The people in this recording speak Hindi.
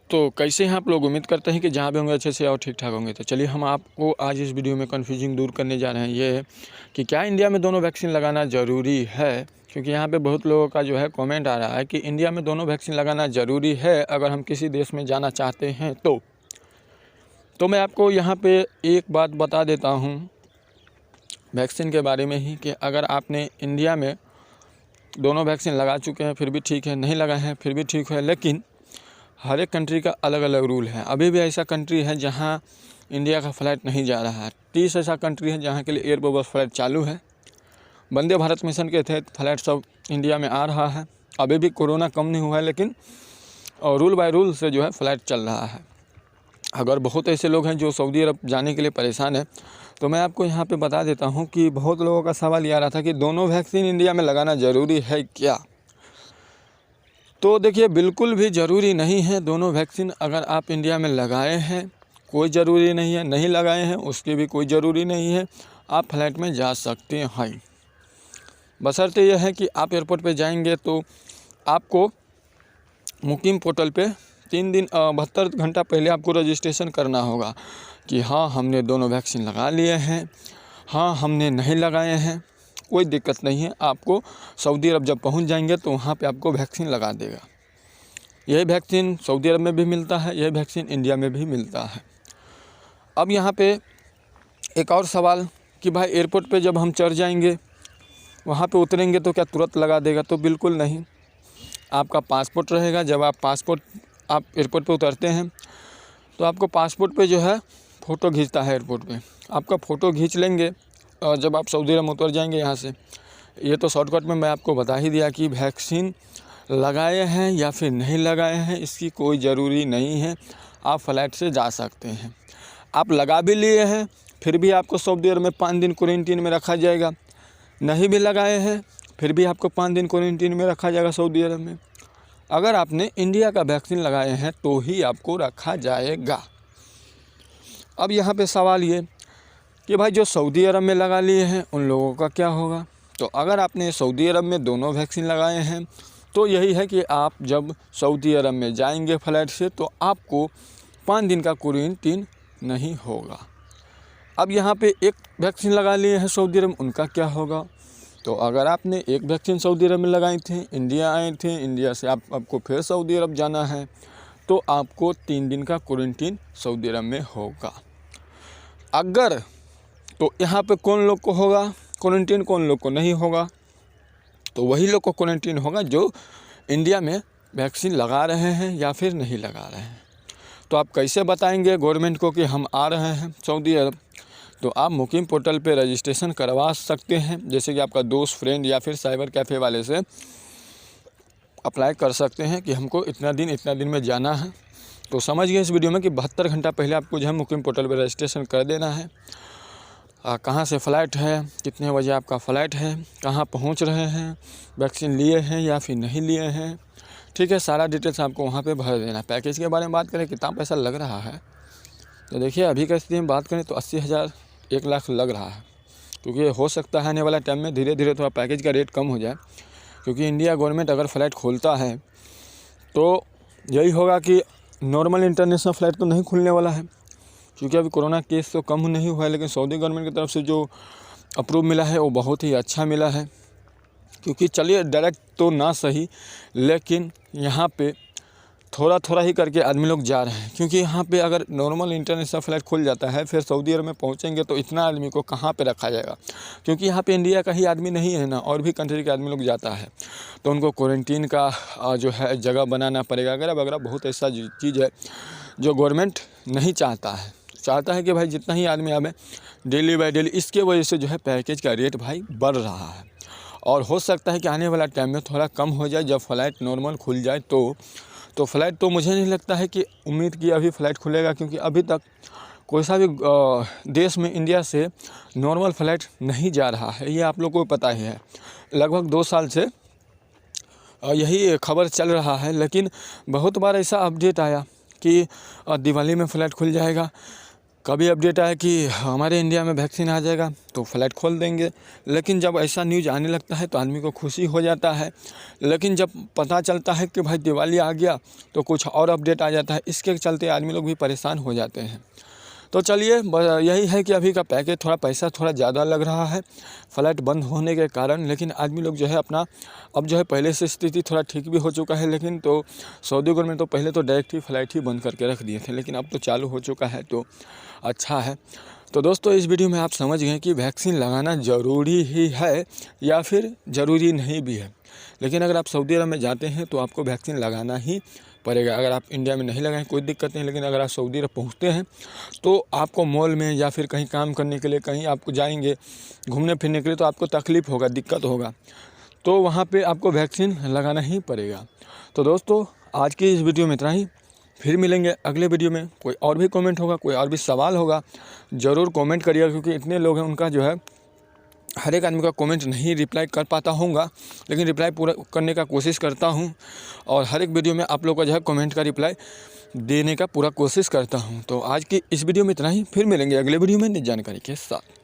तो कैसे हैं आप लोग? उम्मीद करते हैं कि जहाँ भी होंगे अच्छे से और ठीक-ठाक होंगे। तो चलिए हम आपको आज इस वीडियो में कन्फ्यूजिंग दूर करने जा रहे हैं। ये है कि क्या इंडिया में दोनों वैक्सीन लगाना ज़रूरी है? क्योंकि यहाँ पे बहुत लोगों का जो है कमेंट आ रहा है कि इंडिया में दोनों वैक्सीन लगाना ज़रूरी है अगर हम किसी देश में जाना चाहते हैं तो मैं आपको यहाँ पे एक बात बता देता हूँ वैक्सीन के बारे में ही कि अगर आपने इंडिया में दोनों वैक्सीन लगा चुके हैं फिर भी ठीक है, नहीं लगाए हैं फिर भी ठीक है, लेकिन हर एक कंट्री का अलग अलग रूल है। अभी भी ऐसा कंट्री है जहां इंडिया का फ़्लाइट नहीं जा रहा है। 30 ऐसा कंट्री है जहां के लिए एयर बबल फ़्लाइट चालू है। वंदे भारत मिशन के तहत फ़्लाइट सब इंडिया में आ रहा है। अभी भी कोरोना कम नहीं हुआ है, लेकिन रूल बाय रूल से जो है फ़्लाइट चल रहा है। अगर बहुत ऐसे लोग हैं जो सऊदी अरब जाने के लिए परेशान है, तो मैं आपको यहाँ पे बता देता हूँ कि बहुत लोगों का सवाल ये आ रहा था कि दोनों वैक्सीन इंडिया में लगाना ज़रूरी है क्या? तो देखिए, बिल्कुल भी ज़रूरी नहीं है दोनों वैक्सीन। अगर आप इंडिया में लगाए हैं कोई ज़रूरी नहीं है, नहीं लगाए हैं उसकी भी कोई ज़रूरी नहीं है, आप फ्लाइट में जा सकते हैं। बशर्ते यह है कि आप एयरपोर्ट पे जाएंगे तो आपको मुकीम पोर्टल पे 3 दिन 72 घंटा पहले आपको रजिस्ट्रेशन करना होगा कि हाँ हमने दोनों वैक्सीन लगा लिए हैं, हाँ हमने नहीं लगाए हैं। कोई दिक्कत नहीं है, आपको सऊदी अरब जब पहुंच जाएंगे तो वहाँ पे आपको वैक्सीन लगा देगा। यही वैक्सीन सऊदी अरब में भी मिलता है, यही वैक्सीन इंडिया में भी मिलता है। अब यहाँ पे एक और सवाल कि भाई एयरपोर्ट पे जब हम चढ़ जाएंगे वहाँ पे उतरेंगे तो क्या तुरंत लगा देगा? तो बिल्कुल नहीं। आपका पासपोर्ट रहेगा। जब आप एयरपोर्ट पे उतरते हैं तो आपको पासपोर्ट पे जो है फ़ोटो खींचता है एयरपोर्ट पे, आपका फ़ोटो खींच लेंगे और जब आप सऊदी अरब में उतर जाएंगे यहाँ से। ये तो शॉर्टकट में मैं आपको बता ही दिया कि वैक्सीन लगाए हैं या फिर नहीं लगाए हैं इसकी कोई ज़रूरी नहीं है, आप फ़्लाइट से जा सकते हैं। आप लगा भी लिए हैं फिर भी आपको सऊदी अरब में 5 दिन क्वारंटीन में रखा जाएगा। नहीं भी लगाए हैं फिर भी आपको 5 दिन क्वारंटीन में रखा जाएगा सऊदी अरब में। अगर आपने इंडिया का वैक्सीन लगाए हैं तो ही आपको रखा जाएगा। अब यहाँ पे सवाल ये कि भाई जो सऊदी अरब में लगा लिए हैं उन लोगों का क्या होगा? तो अगर आपने सऊदी अरब में दोनों वैक्सीन लगाए हैं तो यही है कि आप जब सऊदी अरब में जाएंगे फ़्लाइट से तो आपको 5 दिन का क्वारंटीन नहीं होगा। अब यहाँ पे एक वैक्सीन लगा लिए हैं सऊदी अरब, उनका क्या होगा? तो अगर आपने एक वैक्सीन सऊदी अरब में लगाई थी, इंडिया आए थे, इंडिया से आपको फिर सऊदी अरब जाना है तो आपको 3 दिन का क्वारंटीन सऊदी अरब में होगा। अगर तो यहाँ पे कौन लोग को होगा क्वारंटीन, कौन लोग को नहीं होगा? तो वही लोग को क्वारंटीन होगा जो इंडिया में वैक्सीन लगा रहे हैं या फिर नहीं लगा रहे हैं। तो आप कैसे बताएंगे गवर्नमेंट को कि हम आ रहे हैं सऊदी अरब? तो आप मुकीम पोर्टल पे रजिस्ट्रेशन करवा सकते हैं, जैसे कि आपका दोस्त, फ्रेंड या फिर साइबर कैफ़े वाले से अप्लाई कर सकते हैं कि हमको इतना दिन में जाना है। तो समझ गए इस वीडियो में कि 72 घंटा पहले आपको जो है मुकीम पोर्टल पर रजिस्ट्रेशन कर देना है। कहाँ से फ़्लाइट है, कितने बजे आपका फ़्लाइट है, कहाँ पहुँच रहे हैं, वैक्सीन लिए हैं या फिर नहीं लिए हैं, ठीक है, सारा डिटेल्स आपको वहाँ पे भर देना है। पैकेज के बारे में बात करें कितना पैसा लग रहा है, तो देखिए अभी की स्थिति में बात करें तो 80,000 1 लाख लग रहा है। क्योंकि हो सकता है आने वाला टाइम में धीरे धीरे थोड़ा पैकेज का रेट कम हो जाए, क्योंकि इंडिया गवर्नमेंट अगर फ़्लाइट खोलता है तो यही होगा कि नॉर्मल इंटरनेशनल फ़्लाइट तो नहीं खुलने वाला है, क्योंकि अभी कोरोना केस तो कम नहीं हुआ है। लेकिन सऊदी गवर्नमेंट की तरफ से जो अप्रूव मिला है वो बहुत ही अच्छा मिला है। क्योंकि चलिए डायरेक्ट तो ना सही, लेकिन यहाँ पे थोड़ा थोड़ा ही करके आदमी लोग जा रहे हैं। क्योंकि यहाँ पे अगर नॉर्मल इंटरनेशनल फ़्लाइट खुल जाता है फिर सऊदी अरब में पहुँचेंगे तो इतना आदमी को कहाँ पे रखा जाएगा? क्योंकि यहाँ पे इंडिया का ही आदमी नहीं है ना, और भी कंट्री के आदमी लोग जाता है, तो उनको क्वारंटीन का जो है जगह बनाना पड़ेगा वगैरह वगैरह। बहुत ऐसा चीज़ है जो गवर्नमेंट नहीं चाहता है कि भाई जितना ही आदमी आवे डेली बाय डेली। इसके वजह से जो है पैकेज का रेट भाई बढ़ रहा है, और हो सकता है कि आने वाला टाइम में थोड़ा कम हो जाए जब फ़्लाइट नॉर्मल खुल जाए। तो फ़्लाइट तो मुझे नहीं लगता है कि उम्मीद की अभी फ़्लाइट खुलेगा, क्योंकि अभी तक कोई सा भी देश में इंडिया से नॉर्मल फ़्लाइट नहीं जा रहा है। ये आप लोग को पता ही है, लगभग 2 साल से यही खबर चल रहा है। लेकिन बहुत बार ऐसा अपडेट आया कि दिवाली में फ़्लाइट खुल जाएगा, कभी अपडेट आया कि हमारे इंडिया में वैक्सीन आ जाएगा तो फ़्लाइट खोल देंगे, लेकिन जब ऐसा न्यूज़ आने लगता है तो आदमी को खुशी हो जाता है। लेकिन जब पता चलता है कि भाई दिवाली आ गया तो कुछ और अपडेट आ जाता है, इसके चलते आदमी लोग भी परेशान हो जाते हैं। तो चलिए यही है कि अभी का पैकेज थोड़ा पैसा थोड़ा ज़्यादा लग रहा है फ़्लाइट बंद होने के कारण, लेकिन आदमी लोग जो है अपना अब जो है पहले से स्थिति थोड़ा ठीक भी हो चुका है। लेकिन तो सऊदी गवर्नमेंट तो पहले तो डायरेक्ट ही फ़्लाइट ही बंद करके रख दिए थे, लेकिन अब तो चालू हो चुका है तो अच्छा है। तो दोस्तों इस वीडियो में आप समझ गए कि वैक्सीन लगाना ज़रूरी ही है या फिर ज़रूरी नहीं भी है। लेकिन अगर आप सऊदी अरब में जाते हैं तो आपको वैक्सीन लगाना ही पड़ेगा। अगर आप इंडिया में नहीं लगाएं कोई दिक्कत नहीं, लेकिन अगर आप सऊदी अरब पहुँचते हैं तो आपको मॉल में या फिर कहीं काम करने के लिए कहीं आपको जाएंगे घूमने फिरने के लिए तो आपको तकलीफ़ होगा, दिक्कत होगा, तो वहाँ पे आपको वैक्सीन लगाना ही पड़ेगा। तो दोस्तों आज की इस वीडियो में इतना ही, फिर मिलेंगे अगले वीडियो में। कोई और भी कमेंट होगा, कोई और भी सवाल होगा, ज़रूर कमेंट करिएगा, क्योंकि इतने लोग हैं उनका जो है हर एक आदमी का कमेंट नहीं रिप्लाई कर पाता होऊंगा, लेकिन रिप्लाई पूरा करने का कोशिश करता हूं और हर एक वीडियो में आप लोग का जो है कमेंट का रिप्लाई देने का पूरा कोशिश करता हूं। तो आज की इस वीडियो में इतना ही, फिर मिलेंगे अगले वीडियो में नई जानकारी के साथ।